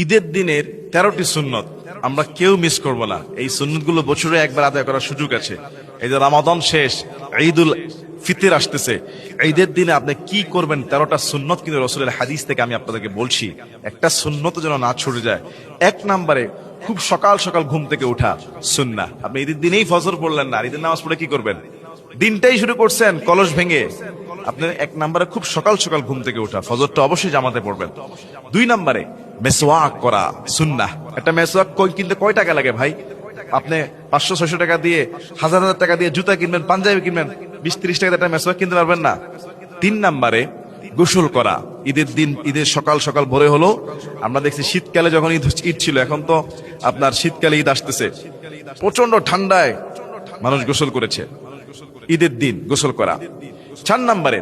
ঈদের দিনের 13টি সুন্নত আমরা কেউ মিস করব না। এই সুন্নতগুলো বছরে একবার আদায় করার সুযোগ আছে। এই যে রমাদান শেষ, ঈদুল ফিতর আসতেছে, ঈদের দিনে আপনি কি করবেন 13টা সুন্নত কিন্তু রাসূলের হাদিস থেকে আমি আপনাদেরকে বলছি। একটা সুন্নত যেন না ছুটে যায়। এক নম্বরে খুব সকাল সকাল ঘুম থেকে ওঠা সুন্নাহ। আপনি ঈদের দিনেই ফজর পড়লেন না, ঈদের নামাজ পড়ে কি করবেন? দিনটাই শুরু করছেন কলস ভেঙে। আপনি এক নম্বরে খুব সকাল সকাল ঘুম থেকে ওঠা, ফজরটা অবশ্যই জামাতে পড়বেন। 2 নম্বরে মেসওয়াক করা সুন্নাহ। একটা মেসওয়াক কিনতে কয় টাকা লাগে ভাই? আপনি 500-600 টাকা দিয়ে, 1000 টাকা দিয়ে জুতা কিনবেন, পাঞ্জাবি কিনবেন, 20-30 টাকা একটা মেসওয়াক কিনতে পারবেন না। 3 নম্বরে গোসল করা। ঈদের দিন, ঈদের সকাল সকাল ভোরে হলো। আমরা দেখছি শীতকালে যখন ঈদ ছিল, এখন তো আপনার শীতকালে ঈদ আসতেছে, প্রচন্ড ঠান্ডায় মানুষ গোসল করেছে। ঈদের দিন গোসল করা। 4 নম্বরে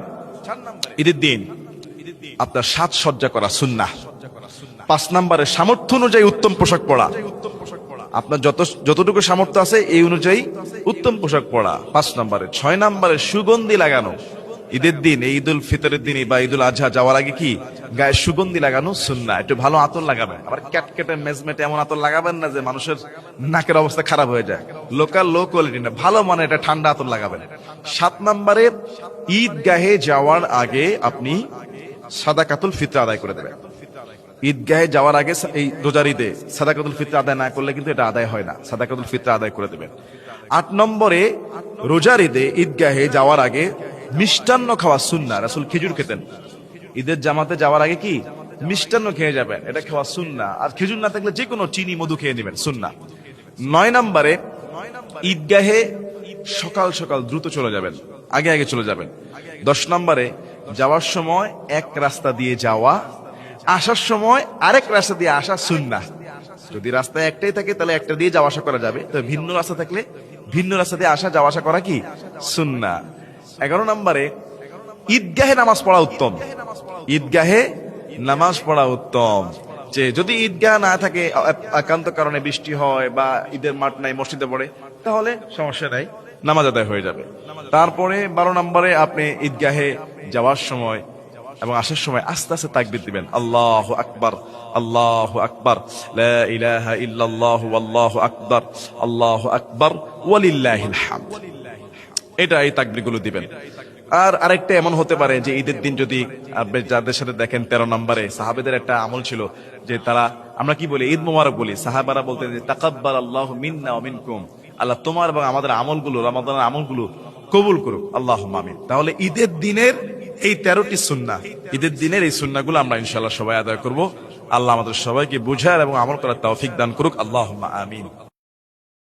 ঈদের দিন আপনার সাজসজ্জা করা সুন্নাহ। 5 নম্বরে সামর্থ্য অনুযায়ী উত্তম পোশাক পরা। আপনার যতটুকু সামর্থ্য আছে এই অনুযায়ী উত্তম পোশাক পরা 5 নম্বরে। 6 নম্বরে সুগন্ধি লাগানো। ঈদের দিন, এই ঈদুল ফিতরের দিনই বা ঈদুল আজহা যাওয়ার আগে কি গায়ে সুগন্ধি লাগানো সুন্নাহ। একটু ভালো আতর লাগাবেন, আবার ক্যাটকেটে মেজমেটে এমন আতর লাগাবেন না যে মানুষের নাকের অবস্থা খারাপ হয়ে যায়। লোকাল লো কোয়ালিটি না, ভালো মানে এটা ঠান্ডা আতর লাগাবেন। 7 নম্বরে ঈদগাহে যাওয়ার আগে আপনি সাদাকাতুল ফিতর আদায় করে দেবেন। ঈদগাহে যাওয়ার আগে এই রোজার ঈদে সাদাকাতুল ফিতর আদায় না করলে কিন্তু এটা আদায় হয় না। সাদাকাতুল ফিতর আদায় করে দেবেন। 8 নম্বরে রোজার ঈদে ঈদগাহে যাওয়ার আগে মিষ্টান্ন খাওয়া সুন্নাহ। রাসূল খেজুর খেতেন। ঈদের জামাতে যাওয়ার আগে কি মিষ্টান্ন খেয়ে যাবেন, এটা খাওয়া সুন্নাহ। আর খেজুর না থাকলে যে কোনো চিনি মধু খেয়ে নেবেন, সুন্নাহ। 9 নম্বরে ঈদগাহে সকাল সকাল দ্রুত চলে যাবেন, আগে আগে চলে যাবেন। 10 নম্বরে যাওয়ার সময় এক রাস্তা দিয়ে যাওয়া, আসার সময় আরেক রাস্তা দিয়ে আসা সুন্নাহ। যদি রাস্তায় একটাই থাকে তাহলে একটা দিয়ে যাওয়া আসা করা যাবে, তো ভিন্ন রাস্তা থাকলে ভিন্ন রাস্তা দিয়ে আসা যাওয়া আসা করা কি সুন্নাহ। 11 নম্বরে ঈদগাহে নামাজ পড়া উত্তম। ঈদগাহে নামাজ পড়া উত্তম। যে যদি ঈদগাহ না থাকে, একান্ত কারণে বৃষ্টি হয় বা ঈদের মাঠ নাই, মসজিদে পড়ে, তাহলে সমস্যা নাই, নামাজ আদায় হয়ে যাবে। তারপরে 12 নম্বরে আপনি ঈদগাহে যাওয়ার সময় এবং আসার সময় আস্তে আস্তে তাকবীর দিবেন। আল্লাহু আকবার, আল্লাহু আকবার, লা ইলাহা ইল্লাল্লাহু আল্লাহু আকবার, আল্লাহু আকবার ওয়ালিল্লাহিল হামদ। এটা এই তাকবীরগুলো দিবেন। আর আরেকটা এমন হতে পারে যে ঈদের দিন যদি আপনি যাদের সাথে দেখেন 13 নম্বরে সাহাবেদের একটা আমল ছিল যে তারা, আমরা কি বলি, ঈদ মোবারক বলি। সাহাবারা বলতেন যে তাকাব্বাল আল্লাহু মিন্না ওয়া মিনকুম, আল্লাহ তোমার এবং আমাদের আমলগুলো, রমাদানের আমলগুলো কবুল করুক, আল্লাহুম্মা আমিন। তাহলে ঈদের দিনের এই 13টি সুন্নাহ, ঈদের দিনের এই সুন্নাহগুলো আমরা ইনশাআল্লাহ সবাই আদায় করব। আল্লাহ আমাদের সবাইকে বুঝার এবং আমল করার তৌফিক দান করুক, আল্লাহুম্মা আমিন।